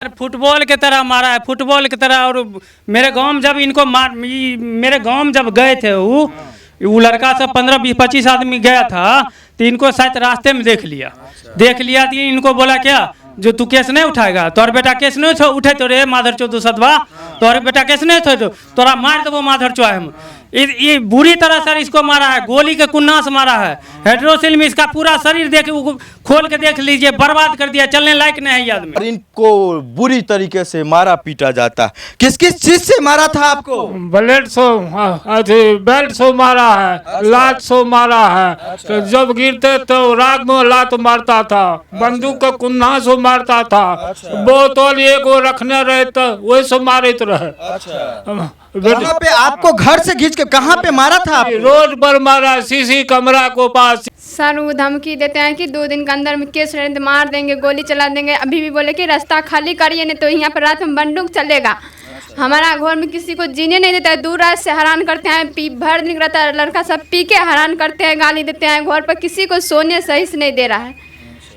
Football की तरह मारा है, फुटबॉल की तरह। और मेरे गांव में जब इनको मेरे गांव में जब गए थे वो लड़का सब 15-20-25 आदमी गया था, तो इनको शायद रास्ते में देख लिया तो इनको बोला क्या जो तू केस नहीं उठाएगा, तोर बेटा केस नहीं उठे तो रे माधर चो तू सदवा, तोर बेटा केस नहीं थे तो तोरा मार दो माधर चो हम। ये बुरी तरह सर इसको मारा है, गोली के कुन्ना से मारा है। हाइड्रोसिल में इसका पूरा शरीर खोल के देख लीजिए, बर्बाद कर दिया, चलने लायक नहीं है ये आदमी। और इनको बुरी तरीके से मारा पीटा जाता है। किस किस चीज से मारा था आपको? ब्लेड सो बेल्ट सो मारा है, लात सो मारा है। तो जब गिरते तो राग में लात मारता था, बंदूक का कुन्ना सो मारता था, बोतल एक रखने रहे तो वही सो मारे रहे। कहाँ पे आपको घर से खींच के कहाँ पे मारा था? रोड पर मारा, सीसी कमरा को पास। सर वो धमकी देते हैं कि 2 दिन के अंदर में केस रहे तो मार देंगे, गोली चला देंगे। अभी भी बोले कि रास्ता खाली करिए नहीं तो यहाँ पर रात में बंदूक चलेगा। हमारा घर में किसी को जीने नहीं देता है, दूर रात से हैरान करते हैं, भर दिन रहता है लड़का सब पी के हैरान करते हैं, गाली देते हैं। घर पर किसी को सोने सही से नहीं दे रहा है।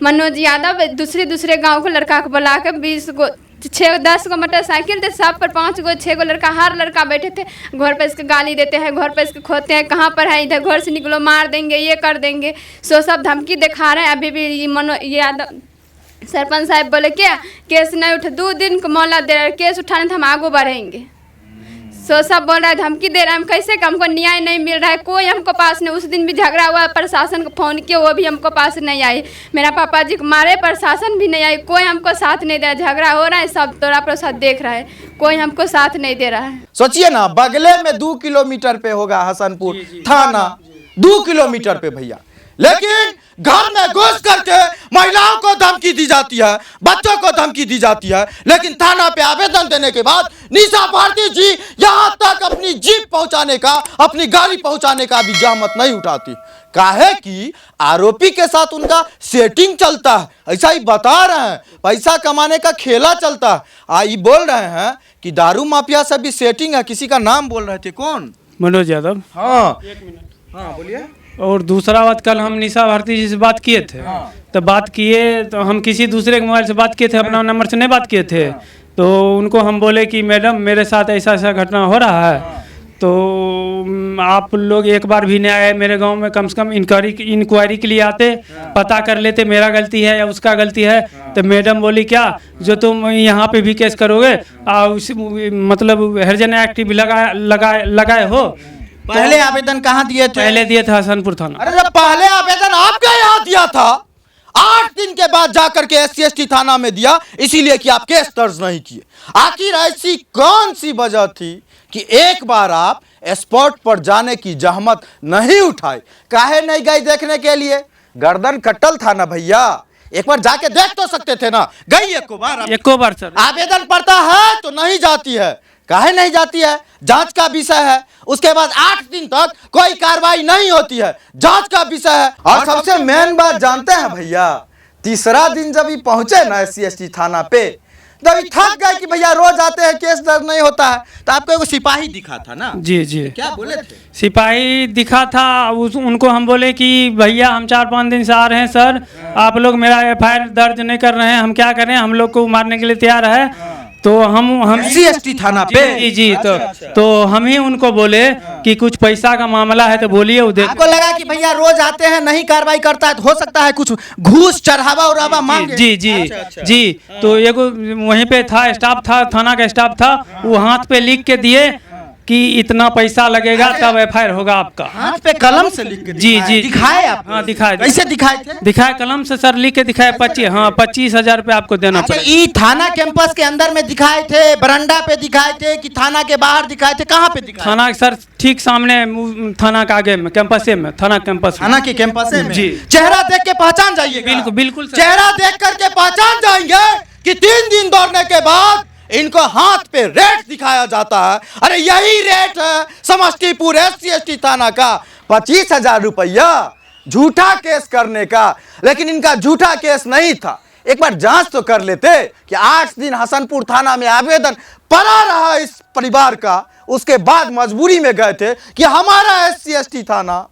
मनोज यादव दूसरे गाँव को लड़का को बुला के 20 को 6-10 को मोटरसाइकिल थे, सब पर 5 को 6 को लड़का, हर लड़का बैठे थे। घर पर इसके गाली देते हैं, घर पर इसके खोते हैं, कहाँ पर है, इधर घर से निकलो, मार देंगे, ये कर देंगे। सो सब धमकी दिखा रहे हैं। अभी भी ये यादव सरपंच साहब बोले क्या केस नहीं उठे, 2 दिन को मौला दे रहे, केस उठाने तो हम आगे बढ़ेंगे। सो सब बोल रहा है, धमकी दे रहा है। हम कैसे, हमको न्याय नहीं मिल रहा है, कोई हमको पास नहीं। उस दिन भी झगड़ा हुआ, प्रशासन को फ़ोन किया, वो भी हमको पास नहीं आई। मेरा पापा जी को मारे, प्रशासन भी नहीं आई, कोई हमको साथ नहीं दे रहा। झगड़ा हो रहा है, सब तोरा प्रसाद देख रहा है, कोई हमको साथ नहीं दे रहा है। सोचिए ना, बगले में 2 किलोमीटर पे होगा हसनपुर थाना, 2 किलोमीटर पे भैया, लेकिन घर में घुस करके महिलाओं को धमकी दी जाती है, बच्चों को धमकी दी जाती है। लेकिन थाना पे आवेदन देने के बाद निशा भारती जी यहाँ तक अपनी जीप पहुंचाने का, अपनी गाड़ी पहुंचाने का भी जहमत नहीं उठाती। काहे कि आरोपी के साथ उनका सेटिंग चलता है, ऐसा ही बता रहे हैं, पैसा कमाने का खेला चलता है। ये बोल रहे हैं कि दारू माफिया से भी सेटिंग है। किसी का नाम बोल रहे थे, कौन? मनोज यादव। हाँ बोलिए। और दूसरा बात, कल हम निशा भारती जी से बात किए थे। तो बात किए तो हम किसी दूसरे के मोबाइल से बात किए थे, अपना नंबर से नहीं बात किए थे। तो उनको हम बोले कि मैडम मेरे साथ ऐसा ऐसा घटना हो रहा है, तो आप लोग एक बार भी नहीं आए मेरे गांव में, कम से कम इंक्वायरी के लिए आते, पता कर लेते मेरा गलती है या उसका गलती है। तो मैडम बोली क्या जो तुम यहाँ पे भी केस करोगे, मतलब हरिजन एक्ट भी लगाए हो। पहले आवेदन कहाँ दिए थे? पहले दिए थे हसनपुर थाना। अरे जब पहले आवेदन आपके यहाँ दिया था, 8 दिन के बाद जाकर के SC/ST थाना में दिया, इसीलिए कि आप केस दर्ज नहीं किए। आखिर ऐसी कौन सी वजह थी कि एक बार आप स्पॉट पर जाने की जहमत नहीं उठाए? काहे नहीं गए देखने के लिए? गर्दन कट्टल था ना भैया, एक बार जाके देख तो सकते थे ना। गई एको बार सर। आवेदन पड़ता है तो नहीं जाती है, काहे नहीं जाती है? जांच का विषय है। उसके बाद 8 दिन तक कोई कार्रवाई नहीं होती है, जांच का विषय है। और सबसे मेन बात जानते हैं भैया, तीसरा दिन जब ये पहुंचे ना SC/ST थाना पे, जब थक गए कि भैया रोज आते हैं केस दर्ज नहीं होता है, तो आपको एक सिपाही दिखा था ना? जी जी। क्या बोले थे? सिपाही दिखा था, उनको हम बोले कि भैया हम 4-5 दिन से आ रहे हैं सर, आप लोग मेरा FIR दर्ज नहीं कर रहे हैं, हम क्या करें, हम लोग को मारने के लिए तैयार है। तो हम SC/ST थाना पे जी। तो हम ही उनको बोले कि कुछ पैसा का मामला है तो बोलिए। आपको लगा कि भैया रोज आते हैं नहीं कार्रवाई करता है, तो हो सकता है कुछ घूस चढ़ावा उड़ावा मांगे। जी। तो एगो वहीं पे था, स्टाफ था, थाना का स्टाफ था, वो हाथ पे लिख के दिए कि इतना पैसा लगेगा तब FIR होगा आपका। हाथ पे कलम से लिख के? जी। दिखाए आप? हाँ दिखाए। कैसे दिखाए थे? दिखाए कलम से सर, लिख के दिखाए 25,000 रुपये आपको देना पड़ेगा। ये थाना कैंपस के अंदर में दिखाए थे, बरंडा पे दिखाए थे कि थाना के बाहर दिखाए थे? कहाँ पे दिखाए? थाना सर ठीक सामने, थाना के आगे में, कैंपसे में, थाना कैंपस। थाना के कैंपस में जी। चेहरा देख के पहचान जाइए? बिल्कुल चेहरा देख करके पहचान जाएंगे कि 3 दिन दौड़ने के बाद इनको हाथ पे रेट दिखाया जाता है। अरे यही रेट है समस्तीपुर SC/ST थाना का, 25,000 रुपया झूठा केस करने का। लेकिन इनका झूठा केस नहीं था, एक बार जांच तो कर लेते कि 8 दिन हसनपुर थाना में आवेदन पड़ा रहा इस परिवार का, उसके बाद मजबूरी में गए थे कि हमारा SC/ST थाना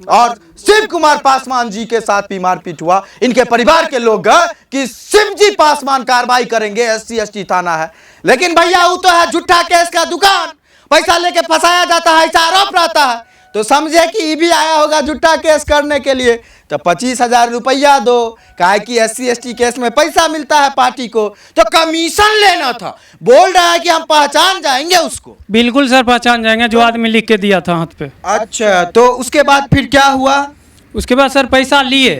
और शिव कुमार पासवान जी के साथ भी मारपीट हुआ। इनके परिवार के लोग कि शिवजी पासवान कार्रवाई करेंगे, SC ST थाना है। लेकिन भैया वो तो है झूठा केस का दुकान, पैसा लेके फंसाया जाता है, ऐसा आरोप रहता है। तो समझे कि ये भी आया होगा झूठा केस करने के लिए, तो 25,000 रुपया दो, काहे कि SC ST केस में पैसा मिलता है पार्टी को, तो कमीशन लेना था। बोल रहा है कि हम पहचान जाएंगे उसको। बिल्कुल सर पहचान जाएंगे, जो आदमी लिख के दिया था हाथ पे। अच्छा, तो उसके बाद फिर क्या हुआ? उसके बाद सर पैसा लिए,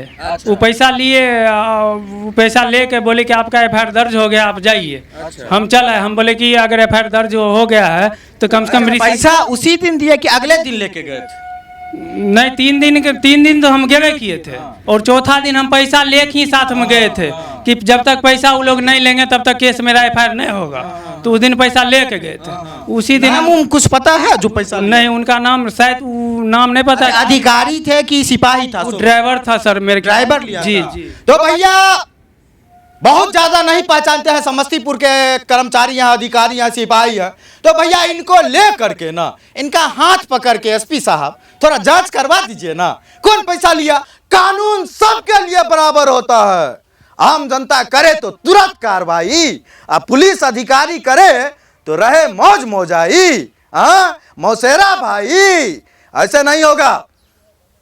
वो पैसा लिए, वो पैसा लेके बोले कि आपका FIR दर्ज हो गया, आप जाइए। हम चल आए, हम बोले कि अगर FIR दर्ज हो गया है तो कम से कम पैसा उसी दिन दिए कि अगले दिन लेके गए थे? नहीं, 3 दिन तो हम गेवे किए थे, और चौथा दिन हम पैसा लेके ही साथ में गए थे कि जब तक पैसा वो लोग नहीं लेंगे तब तक केस मेरा FIR नहीं होगा। तो उस दिन पैसा लेके गए थे। उसी दिन नाम कुछ पता है जो पैसा? नहीं, उनका नाम शायद नाम नहीं पता। अधिकारी थे कि सिपाही था? ड्राइवर था सर, मेरे ड्राइवर लिया जी था। जी। तो भैया बहुत ज्यादा नहीं पहचानते हैं समस्तीपुर के कर्मचारी यहाँ, अधिकारी यहाँ, सिपाही है। तो भैया इनको ले करके ना, इनका हाथ पकड़ के SP साहब थोड़ा जांच करवा दीजिए ना, कौन पैसा लिया। कानून सबके लिए बराबर होता है, आम जनता करे तो तुरंत कार्रवाई, अब पुलिस अधिकारी करे तो रहे मौज मौजाई। हाँ मौसेरा भाई, ऐसे नहीं होगा।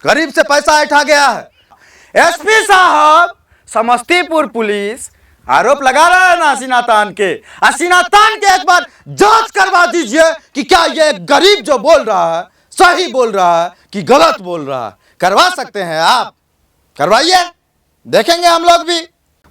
गरीब से पैसा उठा गया है। SP साहब, समस्तीपुर पुलिस आरोप लगा रहा है ना हसीना तान के, हसीना तान के एक बार जांच करवा दीजिए कि क्या ये गरीब जो बोल रहा है सही बोल रहा है कि गलत बोल रहा है। करवा सकते हैं आप, करवाइए, देखेंगे हम लोग भी।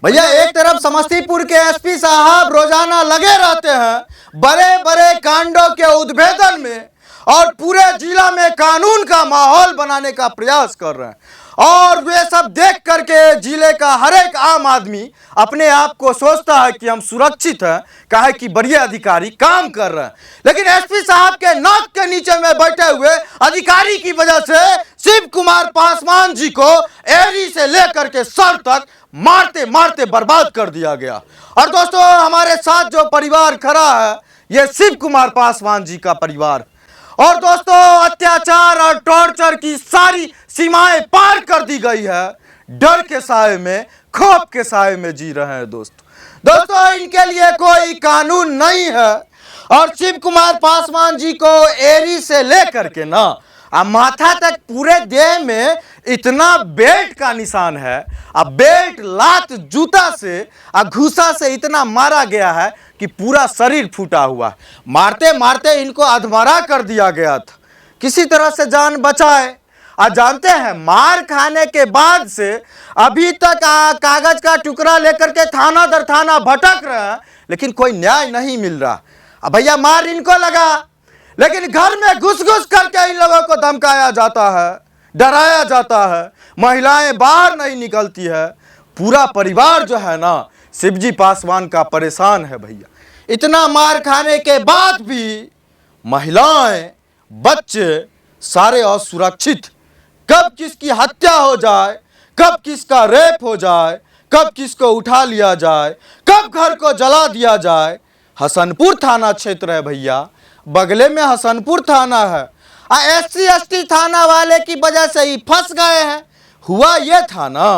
भैया एक तरफ समस्तीपुर के SP साहब रोजाना लगे रहते हैं बड़े बड़े कांडों के उद्भेदन में, और पूरे जिला में कानून का माहौल बनाने का प्रयास कर रहे हैं, और वे सब देख करके जिले का हर एक आम आदमी अपने आप को सोचता है कि हम सुरक्षित हैं, काहे कि बढ़िया अधिकारी काम कर रहे हैं। लेकिन SP साहब के नाक के नीचे में बैठे हुए अधिकारी की वजह से शिव कुमार पासवान जी को एड़ी से लेकर के सर तक मारते मारते बर्बाद कर दिया गया। और दोस्तों हमारे साथ जो परिवार खड़ा है ये शिव कुमार पासवान जी का परिवार, और दोस्तों अत्याचार और टॉर्चर की सारी सीमाएं पार कर दी गई है। डर के साए में, खौफ के साए में जी रहे हैं दोस्तों इनके लिए कोई कानून नहीं है। और शिव कुमार पासवान जी को एड़ी से लेकर के ना माथा तक पूरे देह में इतना बेल्ट का निशान है, अब बेल्ट, लात, जूता से, घूसा से इतना मारा गया है कि पूरा शरीर फूटा हुआ है। मारते मारते इनको अधमरा कर दिया गया था, किसी तरह से जान बचाए। और जानते हैं मार खाने के बाद से अभी तक कागज का टुकड़ा लेकर के थाना दर थाना भटक रहे हैं, लेकिन कोई न्याय नहीं मिल रहा। अब भैया मार इनको लगा, लेकिन घर में घुस घुस करके इन लोगों को धमकाया जाता है, डराया जाता है, महिलाएं बाहर नहीं निकलती है। पूरा परिवार जो है ना शिवजी पासवान का परेशान है भैया। इतना मार खाने के बाद भी महिलाएं, बच्चे सारे असुरक्षित, कब किसकी हत्या हो जाए, कब किसका रेप हो जाए, कब किसको उठा लिया जाए, कब घर को जला दिया जाए। हसनपुर थाना क्षेत्र है भैया, बगले में हसनपुर थाना है। SC ST थाना वाले की वजह से ही फंस गए हैं। हुआ ये था ना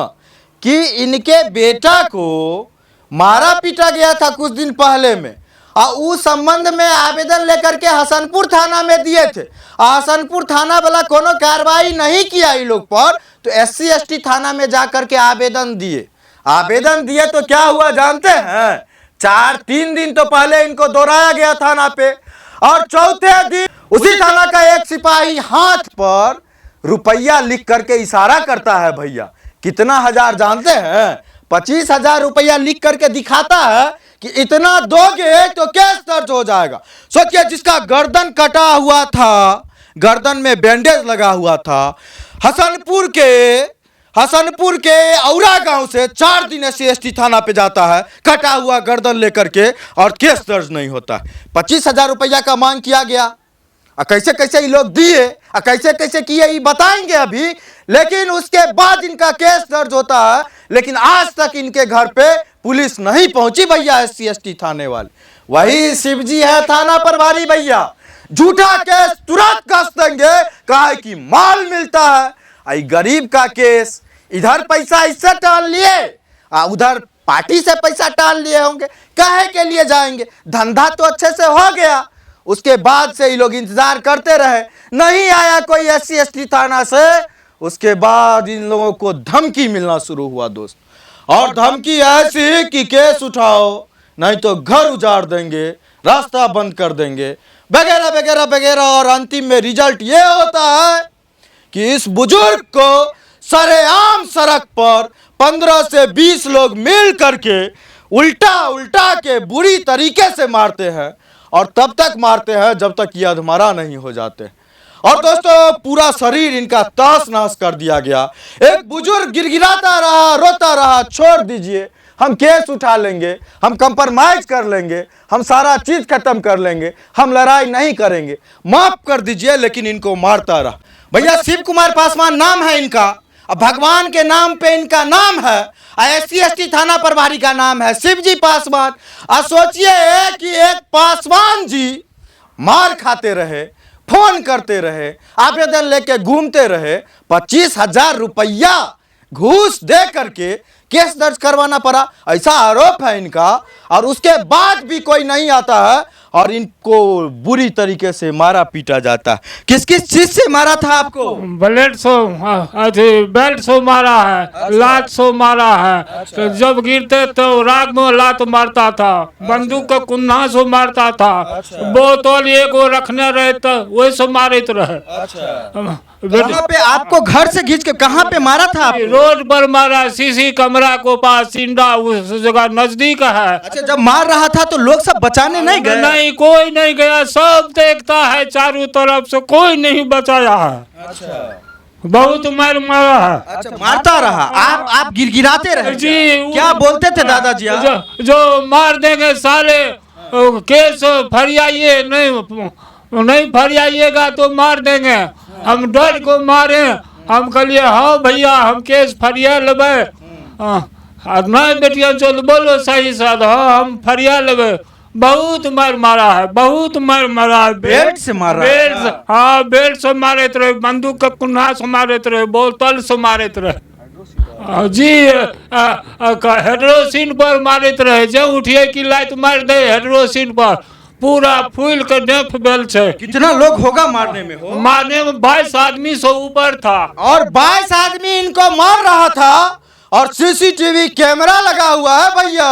कि इनके बेटा को मारा पीटा गया था कुछ दिन पहले में, और उस संबंध में आवेदन लेकर के हसनपुर थाना में दिए थे। हसनपुर थाना वाला कोनो कार्रवाई नहीं किया इन लोग पर, तो SC ST थाना में जाकर के आवेदन दिए तो क्या हुआ जानते हैं? 3 दिन तो पहले इनको दोहराया गया थाना पे, और चौथे दिन उसी थाना का एक सिपाही हाथ पर रुपया लिख करके इशारा करता है भैया। कितना हजार जानते हैं? 25,000 रुपया लिख करके दिखाता है कि इतना दोगे तो केस दर्ज हो जाएगा। सोचिए जिसका गर्दन कटा हुआ था, गर्दन में बैंडेज लगा हुआ था, हसनपुर के औरा गांव से 4 दिन SC ST थाना पे जाता है कटा हुआ गर्दन लेकर के, और केस दर्ज नहीं होता। 25,000 रुपया का मांग किया गया, कैसे कैसे ये लोग दिए, कैसे कैसे किए ये बताएंगे अभी, लेकिन उसके बाद इनका केस दर्ज होता है। लेकिन आज तक इनके घर पे पुलिस नहीं पहुंची भैया, SC ST थाने वाले। वही शिवजी है थाना प्रभारी भैया, झूठा केस तुरंत कस देंगे, कहा कि माल मिलता है। आई गरीब का केस, इधर पैसा इससे टाल लिए, उधर पार्टी से पैसा टाल लिए होंगे, काहे के लिए जाएंगे? धंधा तो अच्छे से हो गया। उसके बाद से ये लोग इंतजार करते रहे, नहीं आया कोई SC/ST थाना से। उसके बाद इन लोगों को धमकी मिलना शुरू हुआ दोस्त, और धमकी ऐसी कि केस उठाओ नहीं तो घर उजाड़ देंगे, रास्ता बंद कर देंगे, वगैरह वगैरह वगैरह। और अंतिम में रिजल्ट ये होता है कि इस बुजुर्ग को सरेआम सड़क पर 15 से 20 लोग मिल करके उल्टा उल्टा के बुरी तरीके से मारते हैं, और तब तक मारते हैं जब तक ये अधमरा नहीं हो जाते। और दोस्तों पूरा शरीर इनका तहस नहस कर दिया गया। एक बुजुर्ग गिड़गिड़ाता रहा, रोता रहा, छोड़ दीजिए, हम केस उठा लेंगे, हम कंप्रोमाइज कर लेंगे, हम सारा चीज खत्म कर लेंगे, हम लड़ाई नहीं करेंगे, माफ कर दीजिए। लेकिन इनको मारता रहा। भैया शिव कुमार पासवान नाम है इनका, अब भगवान के नाम पे इनका नाम है, SC/ST थाना प्रभारी का नाम है शिवजी पासवान। और सोचिए कि एक पासवान जी मार खाते रहे, फोन करते रहे, आवेदन लेके घूमते रहे, 25,000 रुपया घूस दे करके केस दर्ज करवाना पड़ा, ऐसा आरोप है इनका। और उसके बाद भी कोई नहीं आता है और इनको बुरी तरीके से मारा पीटा जाता है। किस किस चीज से मारा था आपको? ब्लेड से, बेल्ट से मारा है, लात से मारा है। तो जब गिरते तो राग में लात मारता था, बंदूक का कुन्ना से मारता था, बोतल एगो रखने रहे तो वही से मारते रहे। कहाँ पे आपको घर से खींच के कहाँ पे मारा था आपको? रोड पर मारा, सीसी कमरा को पास, सिंडा उस जगह नजदीक है। अच्छा, जब मार रहा था तो लोग सब बचाने नहीं गए? नहीं, कोई नहीं गया, सब देखता है चारों तरफ से, कोई नहीं बचाया है। अच्छा, बहुत मार मारा है। अच्छा, मारता रहा। आप गिड़गिड़ाते रहे जी। क्या बोलते थे दादाजी? जो मार देंगे साले, केस फरियाइए, नहीं फरियाइएगा तो मार देंगे। हम डर को मारे, हम कहलिए हाँ भैया हम केस फरिया लेबे, नहीं बेटिया चल बोलो सही साथ, हाँ हम फरिया लेबे। बहुत मार मारा है, बहुत मार मारा है। बेल्ट से मारा? बेल्ट से, हाँ बेल्ट से मारे रहे, बंदूक का कुन्हा से मारे रहे, बोतल से मारे रहे जी, हेड्रोसिन पर मारे रहे। जो उठिए की लाइट मार दे हेड्रोसिन पर, पूरा फूल के डेफ बेल से। कितना लोग होगा मारने में? मारने में 22 आदमी से ऊपर था, और 22 आदमी इनको मार रहा था। और CCTV कैमरा लगा हुआ है भैया,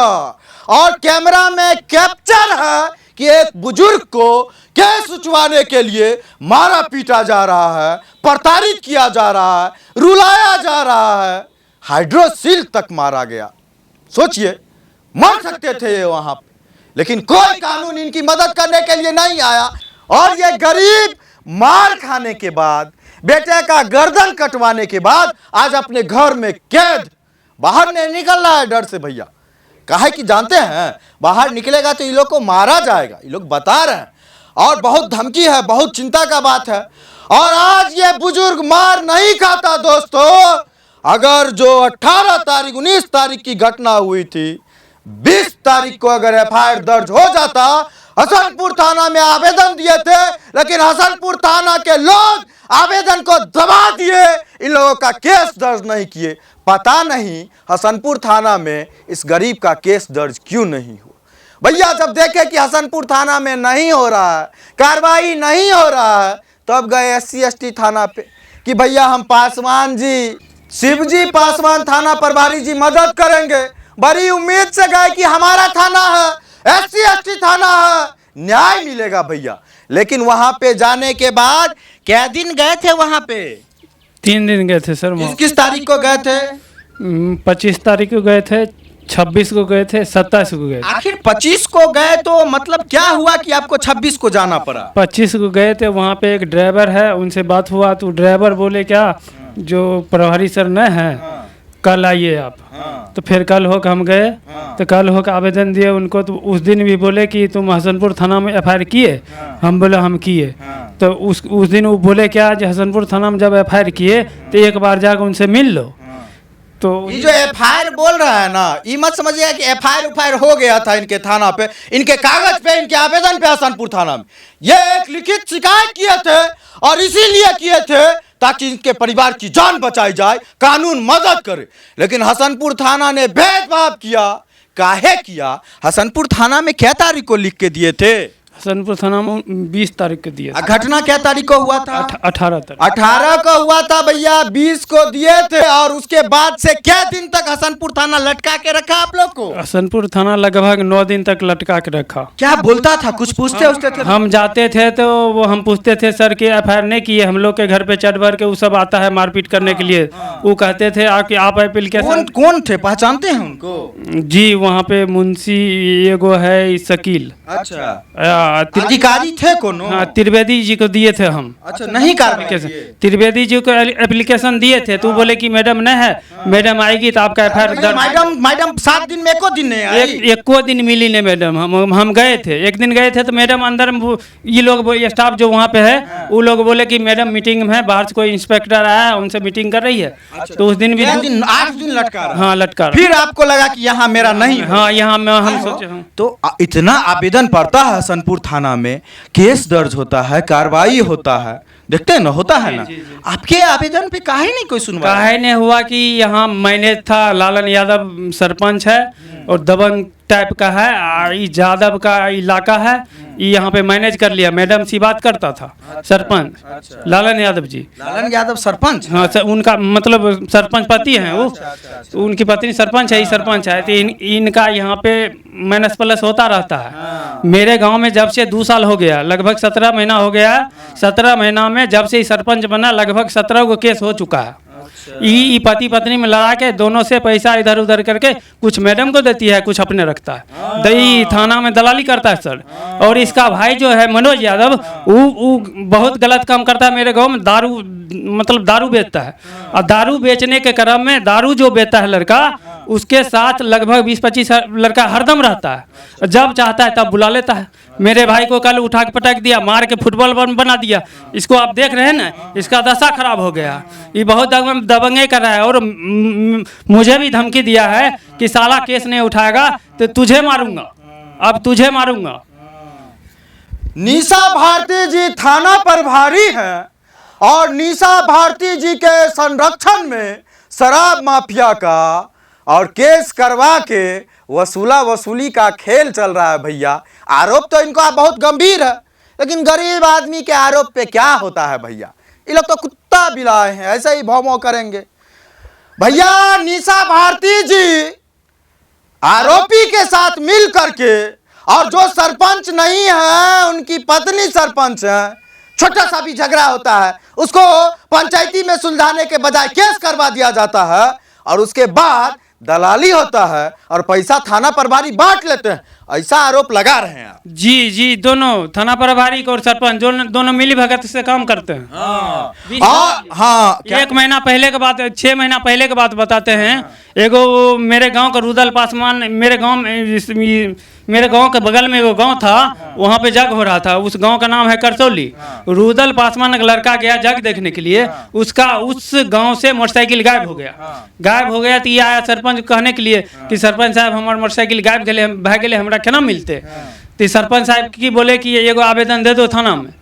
और कैमरा में कैप्चर है कि एक बुजुर्ग को केस उठवाने के लिए मारा पीटा जा रहा है, प्रताड़ित किया जा रहा है, रुलाया जा रहा है, हाइड्रोसिल तक मारा गया। सोचिए, मर सकते थे ये वहां पे, लेकिन कोई कानून इनकी मदद करने के लिए नहीं आया। और ये गरीब मार खाने के बाद, बेटे का गर्दन कटवाने के बाद आज अपने घर में कैद, बाहर नहीं निकल रहा है डर से भैया। काहे कि जानते हैं बाहर निकलेगा तो ये लोग को मारा जाएगा, ये लोग बता रहे हैं, और बहुत धमकी है, बहुत चिंता का बात है। और आज ये बुजुर्ग मार नहीं खाता दोस्तों। अगर जो 18 तारीख 19 तारीख की घटना हुई थी, 20 तारीख को अगर FIR दर्ज हो जाता, हसनपुर थाना में आवेदन दिए थे, लेकिन हसनपुर थाना के लोग आवेदन को दबा दिए, इन लोगों का केस दर्ज नहीं किए। पता नहीं हसनपुर थाना में इस गरीब का केस दर्ज क्यों नहीं हुआ। भैया जब देखे कि हसनपुर थाना में नहीं हो रहा है, कार्रवाई नहीं हो रहा है, तब गए SC/ST थाना पे कि भैया हम पासवान जी, शिवजी पासवान थाना प्रभारी जी मदद करेंगे। बड़ी उम्मीद से गए कि हमारा थाना है, SC/ST थाना है, न्याय मिलेगा भैया। लेकिन वहां पे जाने के बाद क्या दिन गए थे वहां पे? 3 दिन गए थे सर। किस तारीख को गए थे? 25 तारीख को गए थे, 26 को गए थे, 27 को गए थे। आखिर 25 को गए तो मतलब क्या हुआ कि आपको 26 को जाना पड़ा? 25 को गए थे, वहाँ पे एक ड्राइवर है, उनसे बात हुआ तो ड्राइवर बोले क्या, जो प्रभारी सर न है, कल आइए आप। तो फिर कल होकर हम गए, तो कल होकर आवेदन दिए उनको। तो उस दिन भी बोले कि तुम हसनपुर थाना में FIR किए? हम बोले हम किए। तो उस दिन वो बोले क्या, जो हसनपुर थाना में जब FIR किए तो एक बार जाकर उनसे मिल लो। तो ये जो FIR बोल रहा है ना, ये मत समझिए कि FIR हो गया था इनके थाना पे, इनके कागज पे, इनके आवेदन पे हसनपुर थाना में। ये एक लिखित शिकायत किए थे, और इसीलिए किए थे ताकि इनके परिवार की जान बचाई जाए, कानून मदद करे। लेकिन हसनपुर थाना ने भेदभाव किया। काहे किया? हसनपुर थाना में क्या तारीख को लिख के दिए थे? हसनपुर थाना में 20 तारीख को दिए थे। घटना क्या तारीख को हुआ था? 18 तारीख। 18 को हुआ था भैया, 20 को दिए थे। और उसके बाद से क्या दिन तक हसनपुर थाना लटका के रखा आप लोग को? हसनपुर थाना लगभग 9 दिन तक लटका के रखा। क्या बोलता था? कुछ पूछते उससे थे? हम जाते थे तो वो हम पूछते थे सर कि FIR नहीं किए, हम लोग के घर पे चढ़ भर के वो सब आता है मारपीट करने के लिए। वो कहते थे कि आप एप्लीकेशन। कौन थे, पहचानते हैं उनको? जी वहाँ पे मुंशी एगो है शकील। अच्छा, अधिकारी थे कोनो? हाँ, त्रिवेदी जी को दिए थे हम। अच्छा, नहीं कार्रवाई किए? त्रिवेदी जी को एप्लीकेशन दिए थे तो बोले कि मैडम नहीं है, मैडम आएगी तो आपका FIR दर्ज। मैडम 7 दिन में एको दिन नहीं आई? एको दिन मिली नहीं मैडम। हम गए थे, एक दिन गए थे तो मैडम अंदर ये लोग स्टाफ जो वहाँ पे है वो लोग बोले कि मैडम मीटिंग में है, बाहर से कोई इंस्पेक्टर आया है उनसे मीटिंग कर रही है। तो उस दिन भी 8 दिन लटका रहा। हाँ लटका। फिर आपको लगा कि यहाँ मेरा नहीं? हाँ यहाँ में हम सोचे। तो इतना आवेदन पड़ता है हसनपुर थाना में, केस दर्ज होता है, कार्रवाई होता है, देखते हैं ना, होता है ना। आपके आवेदन पे काहे नहीं कोई सुनवाई? काहे ने हुआ कि यहाँ मैनेज था, लालन यादव सरपंच है और दबंग टाइप का है, ये यादव का इलाका है, ये यहाँ पे मैनेज कर लिया। मैडम सी बात करता था सरपंच लालन यादव जी। लालन यादव सरपंच? हाँ सर, उनका मतलब सरपंच पति हैं वो। उनकी पत्नी सरपंच है, ये सरपंच है। तो इनका यहाँ पे माइनस प्लस होता रहता है। मेरे गांव में जब से 2 साल हो गया, लगभग 17 महीना हो गया। 17 महीना में जब से सरपंच बना लगभग 17 को केस हो चुका है। ये पति पत्नी में लड़ा के दोनों से पैसा इधर उधर करके कुछ मैडम को देती है, कुछ अपने रखता है। दही थाना में दलाली करता है सर। और इसका भाई जो है मनोज यादव, वो बहुत गलत काम करता है। मेरे गांव में दारू मतलब दारू बेचता है, और दारू बेचने के क्रम में दारू जो बेचता है लड़का, उसके साथ लगभग 20-25 लड़का हरदम रहता है। जब चाहता है तब बुला लेता है। मेरे भाई को कल उठा के पटक दिया, मार के फुटबॉल बना दिया। इसको आप देख रहे हैं ना, इसका दशा खराब हो गया। ये बहुत दबंगे कर रहा है और मुझे भी धमकी दिया है कि साला केस नहीं उठाएगा तो तुझे मारूंगा, अब तुझे मारूंगा। निशा भारती जी थाना प्रभारी हैं और निशा भारती जी के संरक्षण में शराब माफिया का और केस करवा के वसूली का खेल चल रहा है भैया। आरोप तो इनका बहुत गंभीर है, लेकिन गरीब आदमी के आरोप पे क्या होता है भैया? ये लोग तो कुत्ता बिलाए हैं, ऐसे ही भौं करेंगे भैया। निशा भारती जी आरोपी के साथ मिल करके, और जो सरपंच नहीं है उनकी पत्नी सरपंच है, छोटा सा भी झगड़ा होता है उसको पंचायती में सुलझाने के बजाय केस करवा दिया जाता है, और उसके बाद दलाली होता है और पैसा थाना प्रभारी बांट लेते हैं। ऐसा आरोप लगा रहे हैं आप? जी दोनों थाना प्रभारी और सरपंच दोनों मिली भगत से काम करते हैं। हाँ, 1 महीना पहले के बात, 6 महीना पहले के बात बताते हैं। एगो मेरे गांव का रुदल पासवान, मेरे गांव के बगल में एगो गांव था, वहाँ पे जग हो रहा था। उस गांव का नाम है करसौली। रुदल पासवान का लड़का गया जग देखने के लिए, उसका उस गांव से मोटरसाइकिल गायब हो गया। तो ये आया सरपंच कहने के लिए कि सरपंच साहब हमारे मोटरसाइकिल गायब गए, भाग गए, हमरा केना मिलते? तो सरपंच साहब की बोले कि एगो आवेदन दे दो थाना में।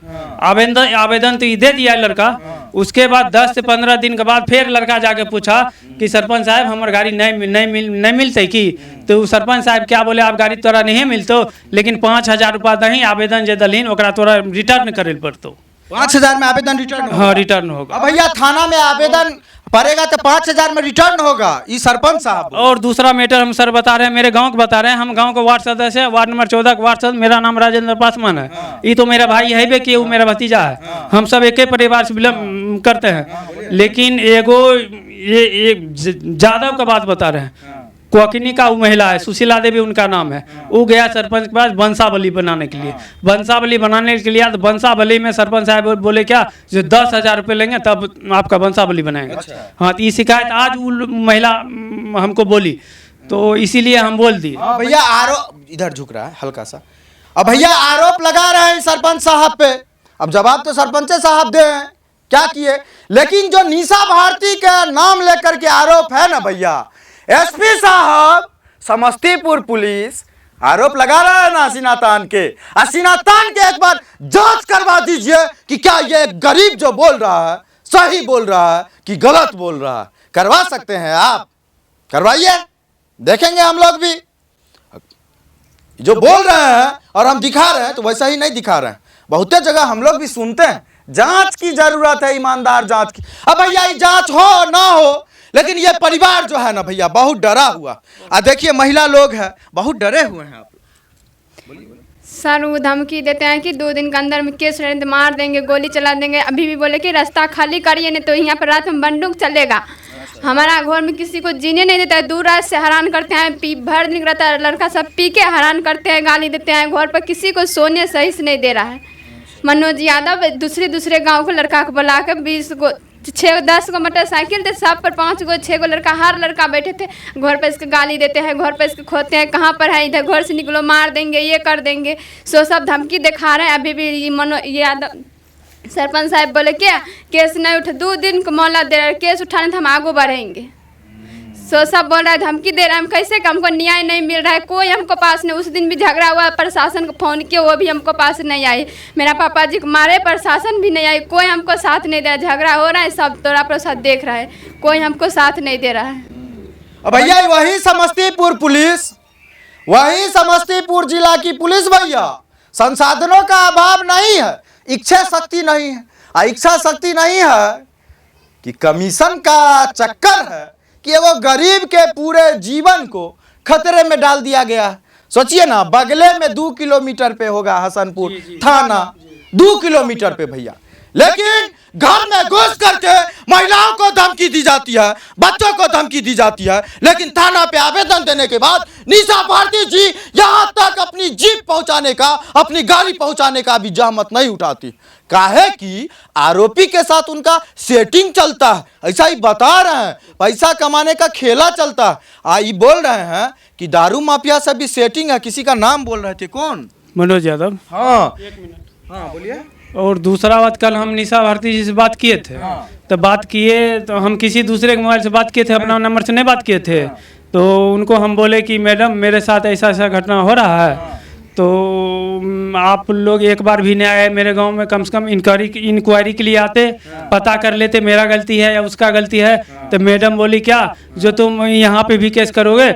आवेदन तो ये दे दिया लड़का। उसके बाद 10 से 15 दिन के बाद फिर लड़का जाके पूछा कि सरपंच साहब हमारे गाड़ी नहीं मिलते कि? तो सरपंच साहब क्या बोले, आप गाड़ी तोरा नहीं मिलतो, लेकिन 5000 रुपया दही, आवेदन जे दलीन ओकरा तोरा रिटर्न करे पड़तो। 5000 में आवेदन रिटर्न? हाँ रिटर्न होगा। भैया थाना में आवेदन पड़ेगा तो 5000 में रिटर्न होगा, ये सरपंच साहब। और दूसरा मैटर हम सर बता रहे हैं, मेरे गांव को बता रहे हैं। हम गांव का वार्ड सदस्य है, वार्ड नंबर 14 का वार्ड सदस्य। मेरा नाम राजेंद्र पासवान है। ये तो मेरा भाई है कि वो मेरा भतीजा है। हम सब एक ही परिवार से बिलोंग करते हैं। लेकिन एगो ये यादव का बात बता रहे हैं, कोकिनी का वो महिला है, सुशीला देवी उनका नाम है। वो गया सरपंच के पास वंशावली बनाने के लिए। वंशावली बनाने के लिए तो वंशावली में सरपंच साहब बोले क्या, जो 10,000 रुपये लेंगे तब आपका वंशावली बनाएंगे। हाँ, तो ये शिकायत आज वो महिला हमको बोली, तो इसीलिए हम बोल दिए। भैया आरोप इधर झुक रहा है हल्का सा। अब भैया आरोप लगा रहे हैं सरपंच साहब पे, अब जवाब तो सरपंच साहब दे हैं क्या किए। लेकिन जो निशा भारती का नाम लेकर के आरोप है ना भैया, एसपी साहब समस्तीपुर पुलिस आरोप लगा रहा है ना हसीना तान के। हसीना तान के एक बार जांच करवा दीजिए कि क्या ये गरीब जो बोल रहा है सही बोल रहा है कि गलत बोल रहा है। करवा सकते हैं आप, करवाइए, देखेंगे हम लोग भी। जो बोल रहे हैं और हम दिखा रहे हैं तो वैसा ही नहीं दिखा रहे हैं। बहुत जगह हम लोग भी सुनते हैं जांच की जरूरत है, ईमानदार जांच की। अब भैया ये जांच हो ना हो, लेकिन ये परिवार जो है ना भैया बहुत डरा हुआ। देखिए महिला लोग हैं बहुत डरे हुए हैं। आप सर वो धमकी देते हैं कि 2 दिन के अंदर में केस रहेंगे, मार देंगे, गोली चला देंगे। अभी भी बोले कि रास्ता खाली करिए नहीं तो यहाँ पर रात में बंदूक चलेगा। हमारा घर में किसी को जीने नहीं देता है, दूर रात से हैरान करते हैं। भर दिन रहता है लड़का सब पी के हैरान करते हैं, गाली देते हैं। घर पर किसी को सोने सही से नहीं दे रहा है। मनोज यादव दूसरे गांव को लड़का को बुला के 20 को 6-10 को मोटरसाइकिल थे, सब पर 5 को 6 को लड़का, हर लड़का बैठे थे। घर पर इसके गाली देते हैं, घर पर इसके खोदते हैं, कहाँ पर है, इधर घर से निकलो, मार देंगे, ये कर देंगे। सो सब धमकी दिखा रहे हैं। अभी भी यादव सरपंच साहब बोले क्या केस नहीं उठे, 2 दिन को मोहलत दे रहे, केस उठाने तो हम आगे बढ़ेंगे। सो सब बोल रहा है, धमकी दे रहा है। हम कैसे, हमको न्याय नहीं मिल रहा है, कोई हमको पास नहीं। उस दिन भी झगड़ा हुआ, प्रशासन को फ़ोन किया, वो भी हमको पास नहीं आई। मेरा पापा जी को मारे, प्रशासन भी नहीं आई, कोई हमको साथ नहीं दे रहा। झगड़ा हो रहा है, सब तोरा प्रसाद देख रहा है, कोई हमको साथ नहीं दे रहा है। भैया वही समस्तीपुर पुलिस, वही समस्तीपुर जिला की पुलिस भैया, संसाधनों का अभाव नहीं है, इच्छा शक्ति नहीं है। इच्छा शक्ति नहीं है कि कमीशन का चक्कर है कि वो गरीब के पूरे जीवन को खतरे में डाल दिया गया है। सोचिए ना, बगले में 2 किलोमीटर पे होगा हसनपुर थाना, 2 किलोमीटर पे भैया, लेकिन घर में घुस करके महिलाओं को धमकी दी जाती है, बच्चों को धमकी दी जाती है। लेकिन थाना पे आवेदन देने के बाद निशा भारती जी यहाँ तक अपनी जीप पहुंचाने का, अपनी गाड़ी पहुंचाने का भी जहमत नहीं उठाती। काहे कि आरोपी के साथ उनका सेटिंग चलता है, ऐसा ही बता रहे हैं, पैसा कमाने का खेला चलता है। ये बोल रहे हैं कि दारू माफिया से भी सेटिंग है। किसी का नाम बोल रहे थे, कौन? मनोज यादव। हाँ बोलिए। और दूसरा बात, कल हम निशा भारती जी से बात किए थे। तो बात किए तो हम किसी दूसरे के मोबाइल से बात किए थे, अपना नंबर से नहीं बात किए थे। तो उनको हम बोले कि मैडम मेरे साथ ऐसा ऐसा घटना हो रहा है, तो आप लोग एक बार भी नहीं आए मेरे गांव में, कम से कम इंक्वायरी के लिए आते, पता कर लेते मेरा गलती है या उसका गलती है। तो मैडम बोली क्या जो तुम यहाँ पे भी केस करोगे,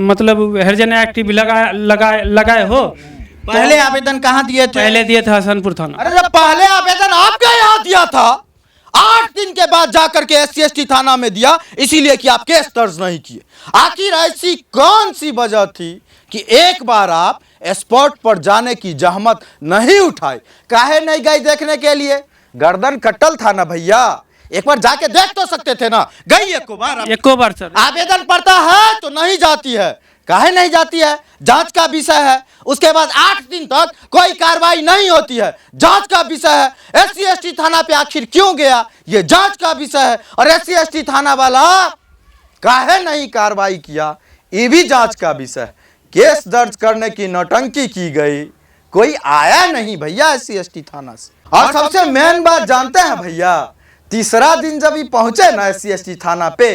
मतलब हरिजन एक्ट भी लगाए हो। पहले आवेदन कहाँ दिए थे? पहले दिए थे हसनपुर थाना। अरे जब पहले आवेदन आपके यहाँ दिया था, 8 दिन के बाद जाकर के SC/ST थाना में दिया, इसीलिए कि आप केस दर्ज नहीं किए। आखिर ऐसी कौन सी वजह थी कि एक बार आप स्पॉट पर जाने की जहमत नहीं उठाई? काहे नहीं गई देखने के लिए? गर्दन कट्टल था ना भैया, एक बार जाके देख तो सकते थे ना। गई एको बार सर, आवेदन पड़ता है तो नहीं जाती है। काहे नहीं जाती है? जांच का विषय है। उसके बाद 8 दिन तक कोई कार्रवाई नहीं होती है, जांच का विषय है। SC/ST थाना पे आखिर क्यों गया, ये जांच का विषय है। और SC/ST थाना वाला काहे नहीं कार्रवाई किया, ये भी जांच का विषय है। केस दर्ज करने की नौटंकी की गई, कोई आया नहीं भैया SC/ST थाना से। और सबसे मेन बात जानते हैं भैया, तीसरा दिन जब ये पहुंचे ना SC/ST थाना पे,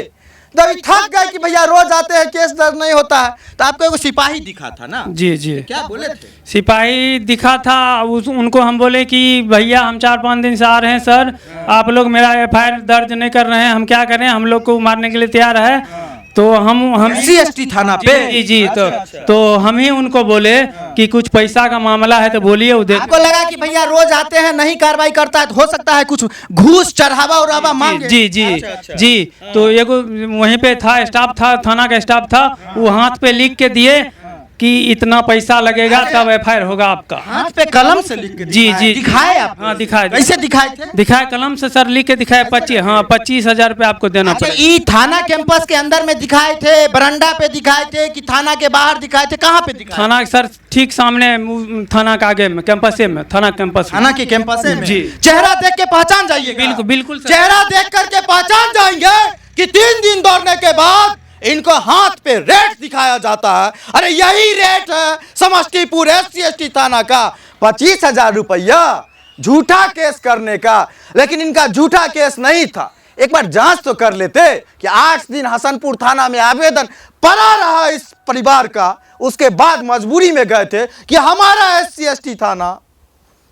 तब थक गए कि भैया रोज आते हैं केस दर्ज नहीं होता है। तो आपको एक सिपाही दिखा था ना? जी जी। क्या बोले थे? सिपाही दिखा था, उनको हम बोले कि भैया हम 4-5 दिन से आ रहे हैं सर, आप लोग मेरा FIR दर्ज नहीं कर रहे हैं, हम क्या करें, हम लोग को मारने के लिए तैयार है। तो हम SC/ST थाना पे जी तो हम ही उनको बोले कि कुछ पैसा का मामला है तो बोलिए। आपको लगा कि भैया रोज आते हैं नहीं कार्रवाई करता है, तो हो सकता है कुछ घूस चढ़ावा उड़ावा मांगे। जी। तो एगो वहीं पे था, स्टाफ था, थाना का स्टाफ था, वो हाथ पे लिख के दिए कि इतना पैसा लगेगा तब FIR होगा आपका। हाथ पे कलम से लिख के जी दिखाए आप? हाँ दिखाए। कैसे दिखाए थे? दिखाए कलम से सर, लिख के दिखाए 25,000 रुपये आपको देना पड़ेगा। ये थाना कैंपस के अंदर में दिखाए थे, बरंडा पे दिखाए थे कि थाना के बाहर दिखाए थे? कहाँ पे दिखाए? थाना सर ठीक सामने, थाना के आगे में, कैंपस में, थाना कैंपस, थाना के कैंपस में। जी। चेहरा देख के पहचान जाइए? बिल्कुल चेहरा देख करके पहचान जाएंगे कि 3 दिन दौड़ने के बाद इनको हाथ पे रेट दिखाया जाता है। अरे यही रेट है समस्तीपुर SC/ST थाना का, 25,000 रुपया झूठा केस करने का। लेकिन इनका झूठा केस नहीं था, एक बार जांच तो कर लेते कि 8 दिन हसनपुर थाना में आवेदन पड़ा रहा इस परिवार का, उसके बाद मजबूरी में गए थे कि हमारा SC/ST थाना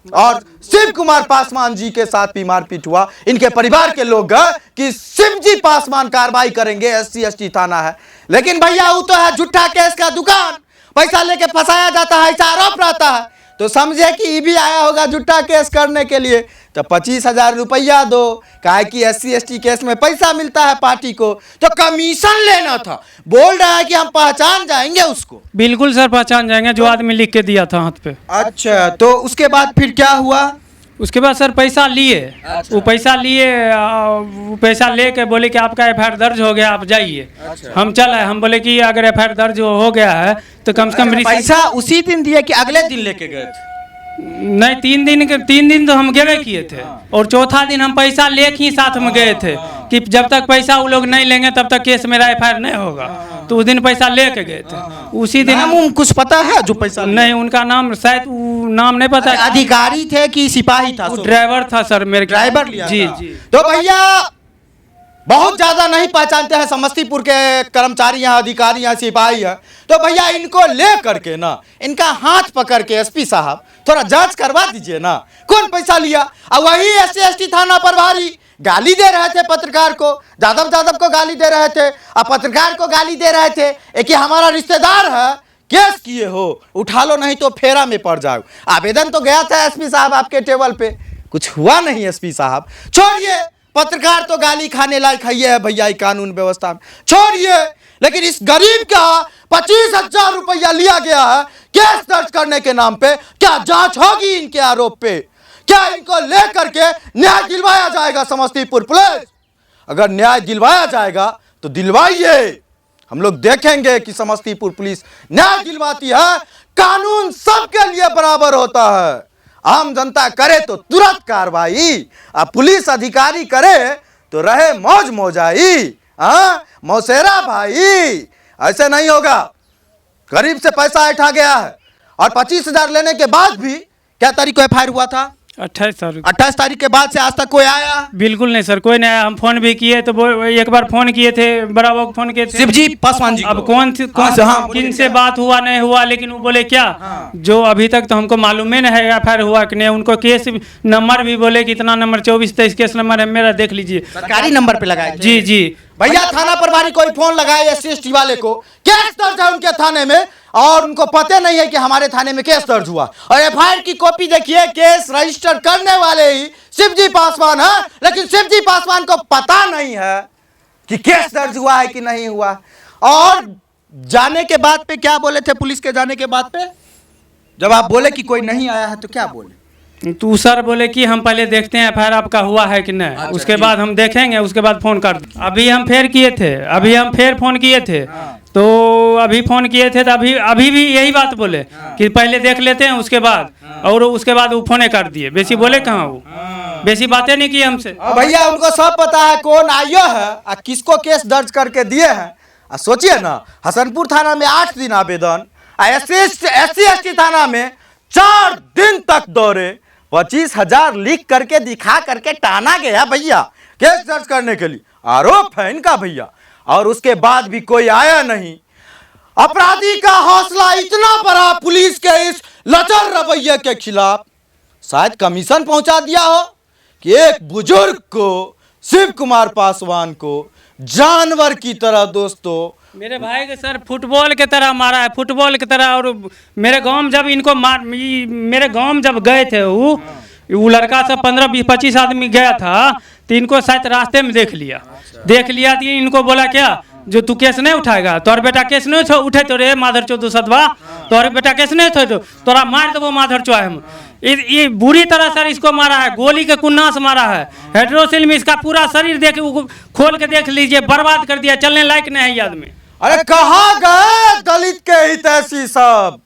और शिव कुमार पासवान जी के साथ भी मारपीट हुआ। इनके परिवार के लोग कि शिवजी पासवान कार्रवाई करेंगे, SC ST थाना है। लेकिन भैया वो तो है झूठा केस का दुकान, पैसा लेके फंसाया जाता है, ऐसा आरोप रहता है। तो समझे कि ये भी आया होगा झूठा केस करने के लिए, तो 25,000 रुपया दो, काहे कि SC ST केस में पैसा मिलता है पार्टी को, तो कमीशन लेना था। बोल रहा है कि हम पहचान जाएंगे उसको। बिल्कुल सर पहचान जाएंगे, जो आदमी लिख के दिया था हाथ पे। अच्छा, तो उसके बाद फिर क्या हुआ? उसके बाद सर पैसा लिए। वो पैसा लिए, वो पैसा लेके बोले कि आपका FIR दर्ज हो गया, आप जाइए। हम चल आए, हम बोले कि अगर FIR दर्ज हो गया है तो कम से कम पैसा उसी दिन दिए कि अगले दिन लेके गए थे? नहीं, 3 दिन तो हम गेवे किए थे, और चौथा दिन हम पैसा लेके ही साथ में गए थे कि जब तक पैसा वो लोग नहीं लेंगे तब तक केस मेरा FIR नहीं होगा। तो उस दिन पैसा लेके गए थे। उसी दिन नाम कुछ पता है जो पैसा नहीं, उनका नाम शायद नाम नहीं पता। अधिकारी थे कि सिपाही था? ड्राइवर था सर, मेरे ड्राइवर लिया जी था। जी। तो भैया बहुत ज्यादा नहीं पहचानते हैं समस्तीपुर के कर्मचारी यहाँ, अधिकारी यहाँ, सिपाही है। तो भैया इनको ले करके ना, इनका हाथ पकड़ के SP साहब थोड़ा जांच करवा दीजिए ना, कौन पैसा लिया। और वही SC ST थाना प्रभारी गाली दे रहे थे पत्रकार को, जादव को गाली दे रहे थे, और पत्रकार को गाली दे रहे थे कि हमारा रिश्तेदार है, केस किए हो, उठा लो नहीं तो फेरा में पड़ जाओ। आवेदन तो गया था SP साहब आपके टेबल पे, कुछ हुआ नहीं। SP साहब छोड़िए, पत्रकार तो गाली खाने लायक है भैया कानून व्यवस्था में, छोड़िए। लेकिन इस गरीब का 25,000 रुपया लिया गया है केस दर्ज करने के नाम पे। क्या जांच होगी इनके आरोप पे? क्या इनको लेकर के न्याय दिलवाया जाएगा समस्तीपुर पुलिस? अगर न्याय दिलवाया जाएगा तो दिलवाइए, हम लोग देखेंगे कि समस्तीपुर पुलिस न्याय दिलवाती है। कानून सबके लिए बराबर होता है, आम जनता करे तो तुरंत कार्रवाई, अब पुलिस अधिकारी करे तो रहे मौज मौजाई। मौसेरा भाई, ऐसे नहीं होगा। गरीब से पैसा उठा गया है, और 25,000 लेने के बाद भी क्या तारीख को FIR हुआ था? 28 तारीख के बाद से आज तक कोई आया? बिल्कुल नहीं सर, कोई नहीं आया। हम फोन भी किए तो एक बार फोन किए थे, बड़ा वो फोन किए थे शिवजी पासवान जी। अब कौन किन से बात हुआ नहीं हुआ, लेकिन वो बोले क्या जो अभी तक तो हमको मालूम ही नहीं है FIR हुआ कि नहीं। उनको केस नंबर भी बोले कि इतना नंबर 24-23 केस नंबर है मेरा, देख लीजिए। सरकारी नंबर पे लगाए? जी जी। भैया थाना प्रभारी कोई फोन लगाए SC ST वाले को, केस दर्ज है उनके थाने में, और उनको पता नहीं है कि हमारे थाने में केस दर्ज हुआ। और FIR की कॉपी देखिए, केस रजिस्टर करने वाले ही शिवजी पासवान है, लेकिन शिवजी पासवान को पता नहीं है कि केस दर्ज हुआ है कि नहीं हुआ। और जाने के बाद पे क्या बोले थे पुलिस के जाने के बाद पे? जब आप बोले कि कोई नहीं आया है तो क्या बोले? तो सर बोले कि हम पहले देखते हैं FIR आपका हुआ है कि नहीं, उसके बाद हम देखेंगे, उसके बाद फोन कर। अभी हम फिर किए थे, अभी हम फिर फोन किए थे, तो अभी फोन किए थे तो अभी भी यही बात बोले कि पहले देख लेते हैं उसके बाद, और उसके बाद वो फोन कर दिए। बेसी बोले कहाँ, वो बेसी बातें नहीं की हमसे। भैया उनको सब पता है कौन आयो है और किसको केस दर्ज करके दिए हैं। सोचिए ना, हसनपुर थाना में 8 दिन आवेदन, SC ST थाना में 4 दिन तक दौरे, 25,000 लिख करके दिखा करके टाना गया भैया केस दर्ज करने के लिए। आरोप है इनका भैया, और उसके बाद भी कोई आया नहीं। अपराधी का हौसला इतना बड़ा पुलिस के इस लचर रवैये के खिलाफ, शायद कमीशन पहुंचा दिया हो कि एक बुजुर्ग को, शिव कुमार पासवान को जानवर की तरह, दोस्तों मेरे भाई के सर फुटबॉल के तरह मारा है, फुटबॉल की तरह। और मेरे गांव में जब इनको मेरे गांव में जब गए थे, वो लड़का सब 15-20-25 आदमी गया था, तो इनको शायद रास्ते में देख लिया तो इनको बोला क्या जो तू केस नहीं उठाएगा, तोर बेटा केस नहीं उठे तो रे माधर चौधरी सदवा, तोर बेटा केस नहीं थे तो तोरा मार देवो माधर चौहे हम। ये बुरी तरह सर इसको मारा है, गोली के कुन्ना से मारा है। हाइड्रोसिल में इसका पूरा शरीर देख, खोल के देख लीजिए, बर्बाद कर दिया, चलने लायक नहीं है ये आदमी। अरे कहाँ गए दलित के हितैषी सब?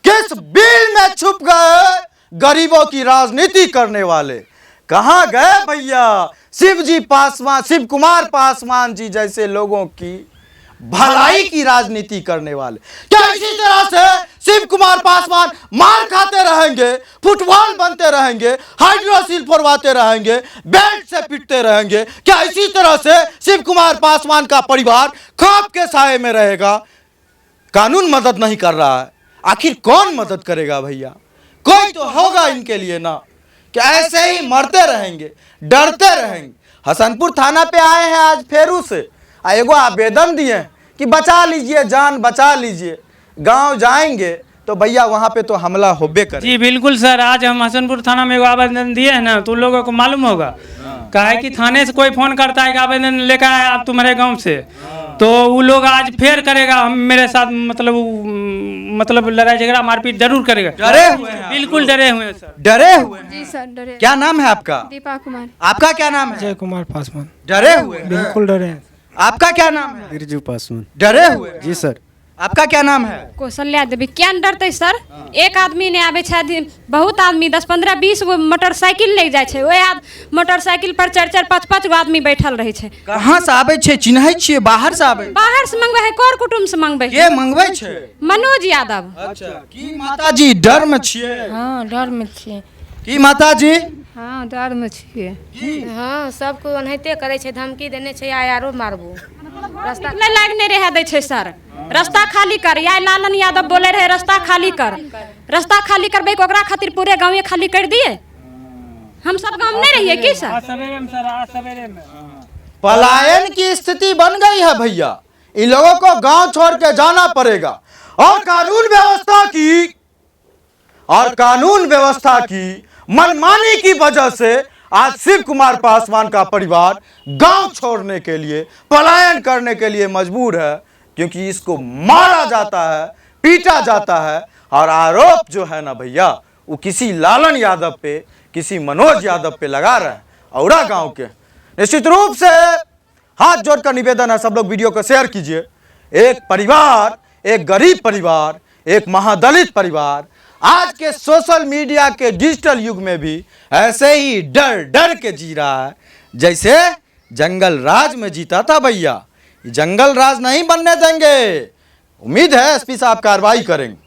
किस बिल में छुप गए गरीबों की राजनीति करने वाले? कहाँ गए भैया शिवजी पासवान, शिव कुमार पासवान जी जैसे लोगों की भलाई की राजनीति करने वाले? क्या इसी तरह से शिव कुमार पासवान मार खाते रहेंगे, फुटबॉल बनते रहेंगे, हाइड्रोसिल फोड़वाते रहेंगे, बेल्ट से पिटते रहेंगे? क्या इसी तरह से शिव कुमार पासवान का परिवार खौफ के साए में रहेगा? कानून मदद नहीं कर रहा है, आखिर कौन मदद करेगा भैया? कोई तो होगा इनके लिए ना, कि ऐसे ही मरते रहेंगे, डरते रहेंगे। हसनपुर थाना पे आए हैं आज फेरू से, एगो आवेदन दिए हैं कि बचा लीजिए, जान बचा लीजिए। गांव जाएंगे तो भैया वहां पे तो हमला होबे करे। जी बिल्कुल सर, आज हम हसनपुर थाना में एगो आवेदन दिए हैं ना, तो उन लोगों को मालूम होगा। क्या है कि थाने से कोई फोन करता है कि आवेदन लेकर आए आप तुम्हारे गांव से, तो वो लोग आज फेर करेगा हम मेरे साथ, मतलब लड़ाई झगड़ा मारपीट जरूर करेगा। डरे हुए हैं, बिल्कुल डरे हुए हैं सर। डरे हुए हैं। जी सर डरे। क्या नाम है आपका? दीपा कुमार। आपका क्या नाम है? जय कुमार पासवान। डरे हुए हैं? बिल्कुल डरे हैं। आपका क्या नाम है? बिरजू पासवान। डरे हुए हैं? जी सर। आपका क्या नाम है? कौशल्या देवी। क्या डरते सर? एक आदमी ने आवे छै, बहुत आदमी 10 15 20 गो मोटरसाइकिल ले जाए छै, ओए मोटरसाइकिल पर 4 4 5 5 गो आदमी बैठल रहे छै। कहाँ से आबे छे? चिन्है छियै? बाहर से आबे? बाहर से मंगवे है, कर कुटुम से मंगवे है। के मंगवे छे? मनोज यादव। अच्छा, की माताजी डर में छियै? हाँ डर में छिए। की माताजी? हाँ डर में छिए। हाँ सबको ओनाहिते करे छै, धमकी देने छै आरो मारबो। रास्ता नहीं लगने रह दे छै सर, रास्ता खाली कर। या लालन यादव बोले रहे रास्ता खाली कर, रास्ता खाली करबे ओकरा खातिर पूरे गाँव खाली कर दिए। हम सब गाँव नहीं रहिए की सर? सवेरे में पलायन की स्थिति बन गई है भैया, इन लोगों को गांव छोड़ के जाना पड़ेगा। और कानून व्यवस्था की मनमानी की वजह से आज शिव कुमार पासवान का परिवार गांव छोड़ने के लिए, पलायन करने के लिए मजबूर है, क्योंकि इसको मारा जाता है, पीटा जाता है। और आरोप जो है ना भैया, वो किसी लालन यादव पे, किसी मनोज यादव पे लगा रहे हैं, औरा गांव के। निश्चित रूप से हाथ जोड़कर निवेदन है, सब लोग वीडियो को शेयर कीजिए। एक परिवार, एक गरीब परिवार, एक महादलित परिवार आज के सोशल मीडिया के डिजिटल युग में भी ऐसे ही डर डर के जी रहा है, जैसे जंगल राज में जीता था भैया। जंगल राज नहीं बनने देंगे। उम्मीद है एसपी साहब कार्रवाई करेंगे।